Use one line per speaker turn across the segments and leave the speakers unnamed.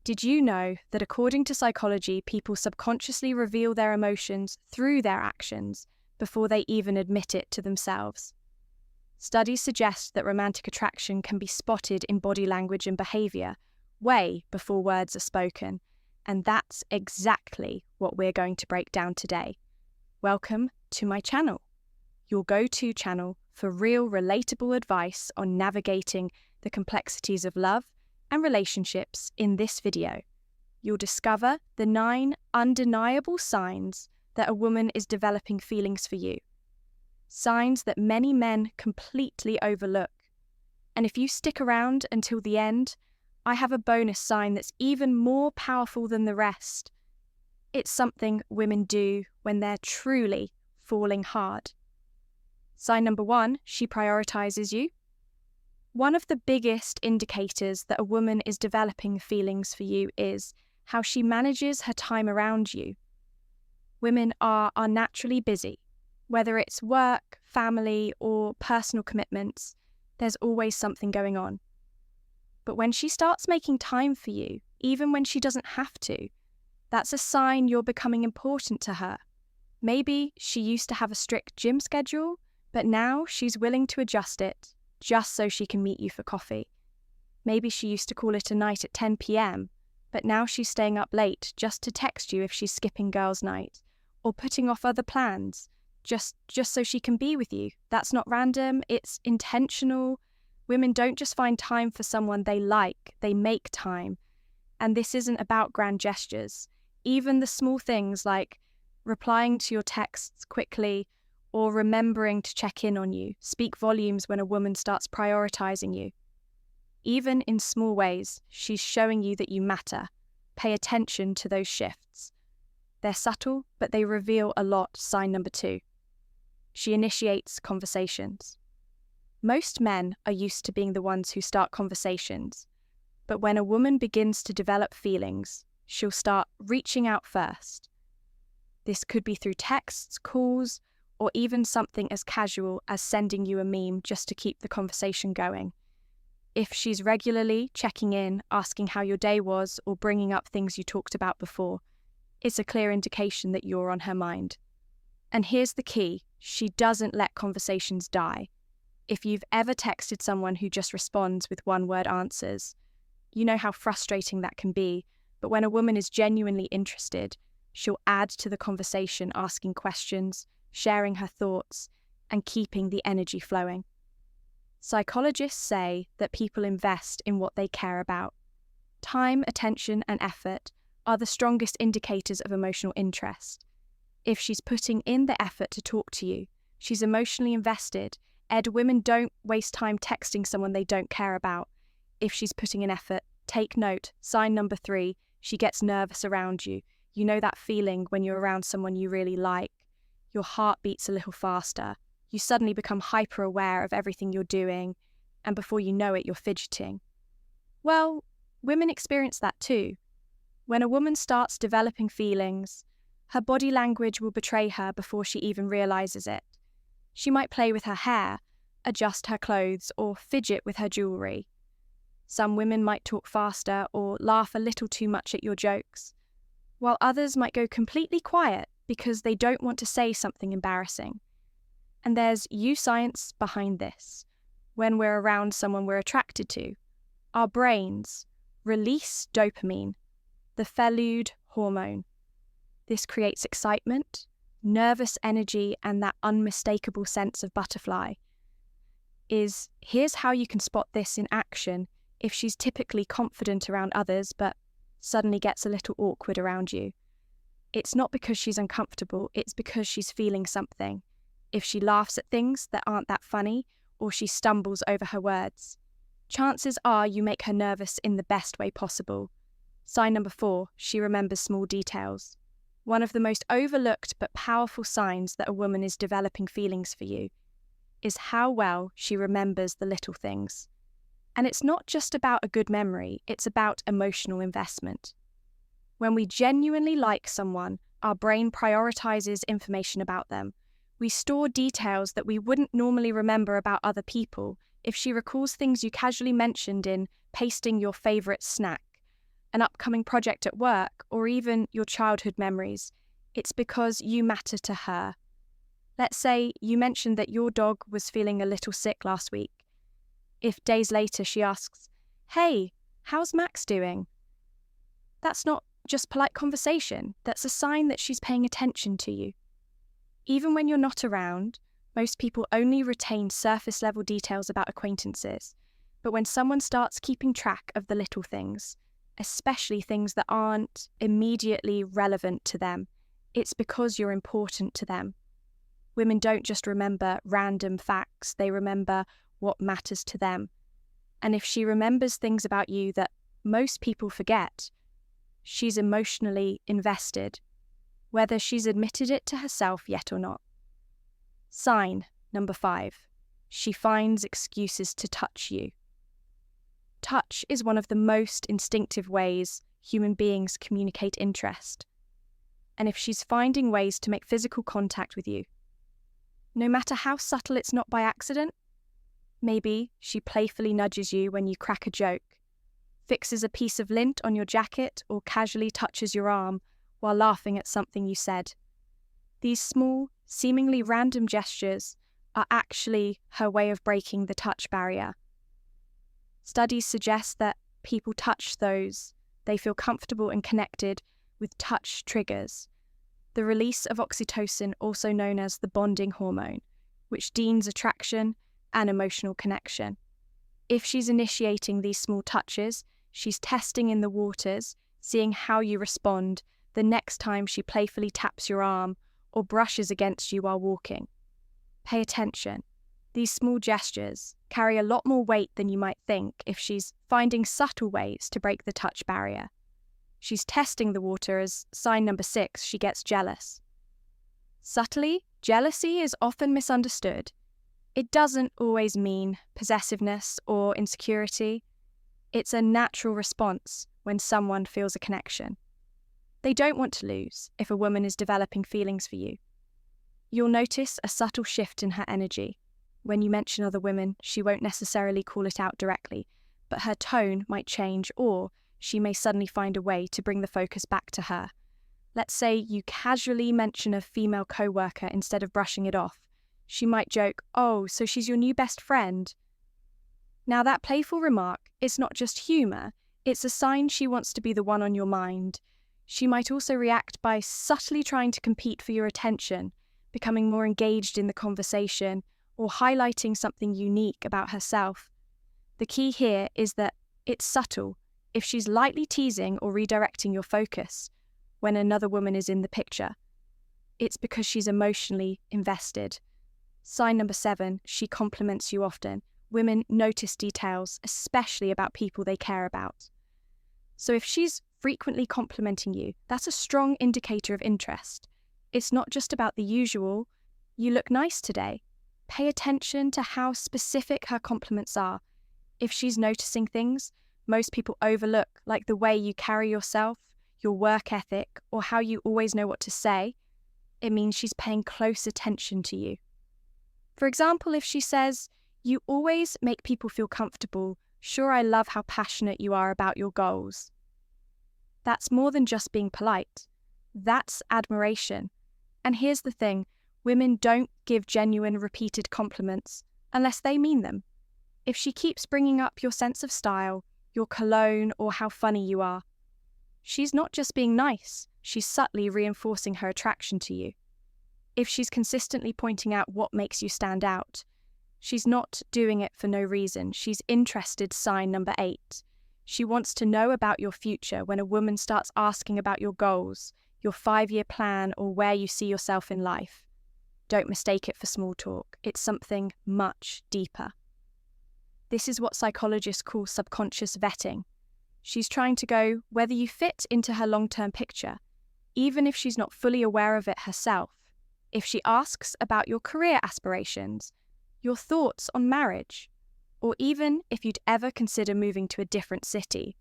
Did you know that according to psychology, people subconsciously reveal their emotions through their actions before they even admit it to themselves? Studies suggest that romantic attraction can be spotted in body language and behaviour way before words are spoken, and that's exactly what we're going to break down today. Welcome to my channel, your go-to channel for real, relatable advice on navigating the complexities of love and relationships. In this video, you'll discover the 9 undeniable signs that a woman is developing feelings for you. Signs that many men completely overlook. And if you stick around until the end, I have a bonus sign that's even more powerful than the rest. It's something women do when they're truly falling hard. Sign number 1, she prioritizes you. One of the biggest indicators that a woman is developing feelings for you is how she manages her time around you. Women are naturally busy. Whether it's work, family, or personal commitments, there's always something going on. But when she starts making time for you, even when she doesn't have to, that's a sign you're becoming important to her. Maybe she used to have a strict gym schedule, but now she's willing to adjust it just so she can meet you for coffee. Maybe she used to call it a night at 10 p.m, but now she's staying up late just to text you if she's skipping girls' night, or putting off other plans just so she can be with you. That's not random, it's intentional. Women don't just find time for someone they like, they make time. And this isn't about grand gestures. Even the small things like replying to your texts quickly or remembering to check in on you speak volumes when a woman starts prioritizing you. Even in small ways, she's showing you that you matter. Pay attention to those shifts. They're subtle, but they reveal a lot. Sign number 2. She initiates conversations. Most men are used to being the ones who start conversations, but when a woman begins to develop feelings, she'll start reaching out first. This could be through texts, calls, or even something as casual as sending you a meme just to keep the conversation going. If she's regularly checking in, asking how your day was, or bringing up things you talked about before, it's a clear indication that you're on her mind. And here's the key, she doesn't let conversations die. If you've ever texted someone who just responds with one-word answers, you know how frustrating that can be, but when a woman is genuinely interested, she'll add to the conversation, asking questions, sharing her thoughts, and keeping the energy flowing. Psychologists say that people invest in what they care about. Time, attention, and effort are the strongest indicators of emotional interest. If she's putting in the effort to talk to you, she's emotionally invested. Women don't waste time texting someone they don't care about. If she's putting in effort, take note. Sign number 3, she gets nervous around you. You know that feeling when you're around someone you really like. Your heart beats a little faster. You suddenly become hyper aware of everything you're doing, and before you know it, you're fidgeting. Well, women experience that too. When a woman starts developing feelings, her body language will betray her before she even realizes it. She might play with her hair, adjust her clothes, or fidget with her jewelry. Some women might talk faster or laugh a little too much at your jokes, while others might go completely quiet because they don't want to say something embarrassing. And there's science behind this. When we're around someone we're attracted to, our brains release dopamine, the felude hormone. This creates excitement, nervous energy, and that unmistakable sense of butterfly. Here's how you can spot this in action if she's typically confident around others but suddenly gets a little awkward around you. It's not because she's uncomfortable, it's because she's feeling something. If she laughs at things that aren't that funny, or she stumbles over her words, chances are you make her nervous in the best way possible. Sign number 4, she remembers small details. One of the most overlooked but powerful signs that a woman is developing feelings for you is how well she remembers the little things. And it's not just about a good memory, it's about emotional investment. When we genuinely like someone, our brain prioritizes information about them. We store details that we wouldn't normally remember about other people. If she recalls things you casually mentioned in pasting your favorite snack, an upcoming project at work, or even your childhood memories, it's because you matter to her. Let's say you mentioned that your dog was feeling a little sick last week. If days later she asks, "Hey, how's Max doing?" That's not just polite conversation, that's a sign that she's paying attention to you. Even when you're not around, most people only retain surface-level details about acquaintances. But when someone starts keeping track of the little things, especially things that aren't immediately relevant to them, it's because you're important to them. Women don't just remember random facts, they remember what matters to them. And if she remembers things about you that most people forget, she's emotionally invested, whether she's admitted it to herself yet or not. Sign number 5. She finds excuses to touch you. Touch is one of the most instinctive ways human beings communicate interest. And if she's finding ways to make physical contact with you, no matter how subtle it's not by accident, maybe she playfully nudges you when you crack a joke, fixes a piece of lint on your jacket, or casually touches your arm while laughing at something you said. These small, seemingly random gestures are actually her way of breaking the touch barrier. Studies suggest that people touch those they feel comfortable and connected with touch triggers. The release of oxytocin, also known as the bonding hormone, which deems attraction and emotional connection. If she's initiating these small touches, she's testing in the waters, seeing how you respond the next time she playfully taps your arm or brushes against you while walking. Pay attention. These small gestures carry a lot more weight than you might think if she's finding subtle ways to break the touch barrier. She's testing the water as sign number 6, she gets jealous. Subtly, jealousy is often misunderstood. It doesn't always mean possessiveness or insecurity. It's a natural response when someone feels a connection. They don't want to lose if a woman is developing feelings for you. You'll notice a subtle shift in her energy. When you mention other women, she won't necessarily call it out directly, but her tone might change, or she may suddenly find a way to bring the focus back to her. Let's say you casually mention a female co-worker instead of brushing it off. She might joke, "Oh, so she's your new best friend." Now that playful remark is not just humour, it's a sign she wants to be the one on your mind. She might also react by subtly trying to compete for your attention, becoming more engaged in the conversation, or highlighting something unique about herself. The key here is that it's subtle. If she's lightly teasing or redirecting your focus when another woman is in the picture, it's because she's emotionally invested. Sign number 7, she compliments you often. Women notice details, especially about people they care about. So if she's frequently complimenting you, that's a strong indicator of interest. It's not just about the usual, "You look nice today." Pay attention to how specific her compliments are. If she's noticing things most people overlook, like the way you carry yourself, your work ethic, or how you always know what to say, it means she's paying close attention to you. For example, if she says, "You always make people feel comfortable. Sure, I love how passionate you are about your goals." That's more than just being polite. That's admiration. And here's the thing, women don't give genuine, repeated compliments unless they mean them. If she keeps bringing up your sense of style, your cologne, or how funny you are, she's not just being nice, she's subtly reinforcing her attraction to you. If she's consistently pointing out what makes you stand out, she's not doing it for no reason. She's interested, sign number 8. She wants to know about your future. When a woman starts asking about your goals, your 5-year plan, or where you see yourself in life, don't mistake it for small talk. It's something much deeper. This is what psychologists call subconscious vetting. She's trying to go whether you fit into her long-term picture, even if she's not fully aware of it herself. If she asks about your career aspirations, your thoughts on marriage, or even if you'd ever consider moving to a different city,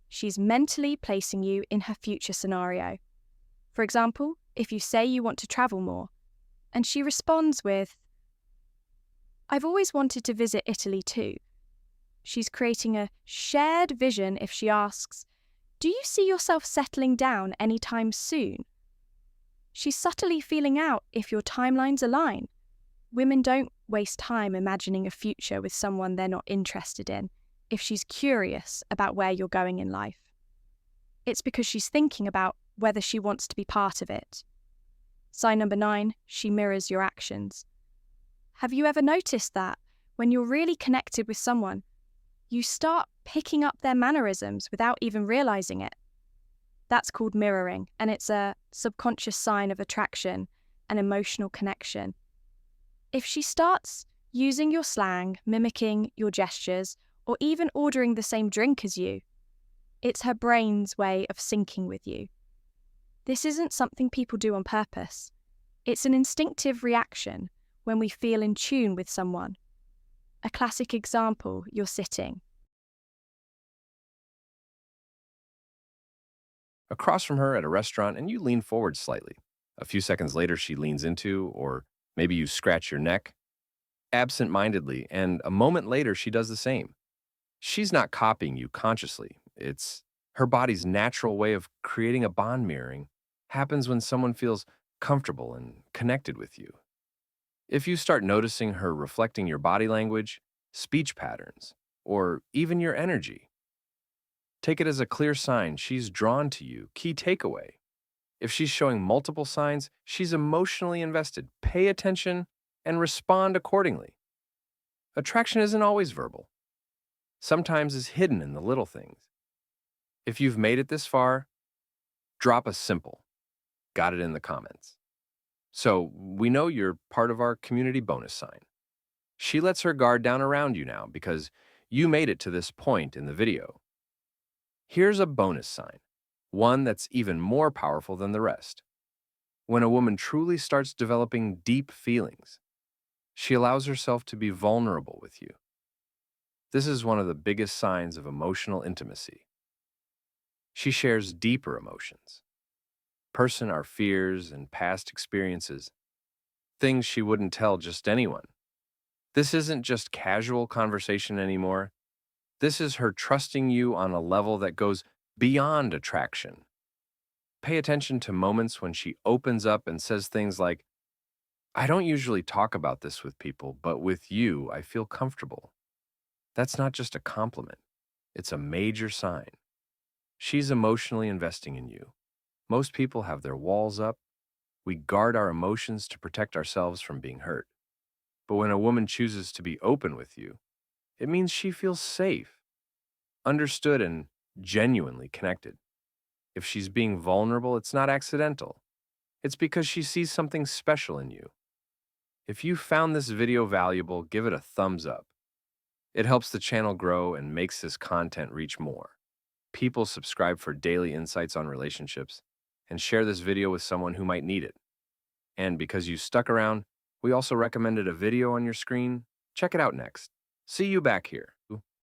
she's mentally placing you in her future scenario. For example, if you say you want to travel more, and she responds with, "I've always wanted to visit Italy too." She's creating a shared vision if she asks, Do you see yourself settling down anytime soon? She's subtly feeling out if your timelines align. Women don't waste time imagining a future with someone they're not interested in if she's curious about where you're going in life. It's because she's thinking about whether she wants to be part of it. Sign number 9, she mirrors your actions. Have you ever noticed that when you're really connected with someone, you start picking up their mannerisms without even realizing it? That's called mirroring, and it's a subconscious sign of attraction and emotional connection. If she starts using your slang, mimicking your gestures, or even ordering the same drink as you, it's her brain's way of syncing with you. This isn't something people do on purpose. It's an instinctive reaction when we feel in tune with someone. A classic example, you're sitting
across from her at a restaurant and you lean forward slightly. A few seconds later, she leans into, or maybe you scratch your neck absent-mindedly, and a moment later, she does the same. She's not copying you consciously. It's her body's natural way of creating a bond. Mirroring happens when someone feels comfortable and connected with you. If you start noticing her reflecting your body language, speech patterns, or even your energy, take it as a clear sign she's drawn to you. Key takeaway: if she's showing multiple signs, she's emotionally invested. Pay attention and respond accordingly. Attraction isn't always verbal. Sometimes it's hidden in the little things. If you've made it this far, drop a simple "got it" in the comments. So we know you're part of our community bonus sign. She lets her guard down around you now because you made it to this point in the video. Here's a bonus sign, one that's even more powerful than the rest. When a woman truly starts developing deep feelings, she allows herself to be vulnerable with you. This is one of the biggest signs of emotional intimacy. She shares deeper emotions, our fears and past experiences, things she wouldn't tell just anyone. This isn't just casual conversation anymore. This is her trusting you on a level that goes beyond attraction. Pay attention to moments when she opens up and says things like, "I don't usually talk about this with people, but with you, I feel comfortable." That's not just a compliment. It's a major sign. She's emotionally investing in you. Most people have their walls up. We guard our emotions to protect ourselves from being hurt. But when a woman chooses to be open with you, it means she feels safe, understood, and genuinely connected. If she's being vulnerable, it's not accidental. It's because she sees something special in you. If you found this video valuable, give it a thumbs up. It helps the channel grow and makes this content reach more people. Subscribe for daily insights on relationships, and share this video with someone who might need it. And because you stuck around, we also recommended a video on your screen. Check it out next. See you back here.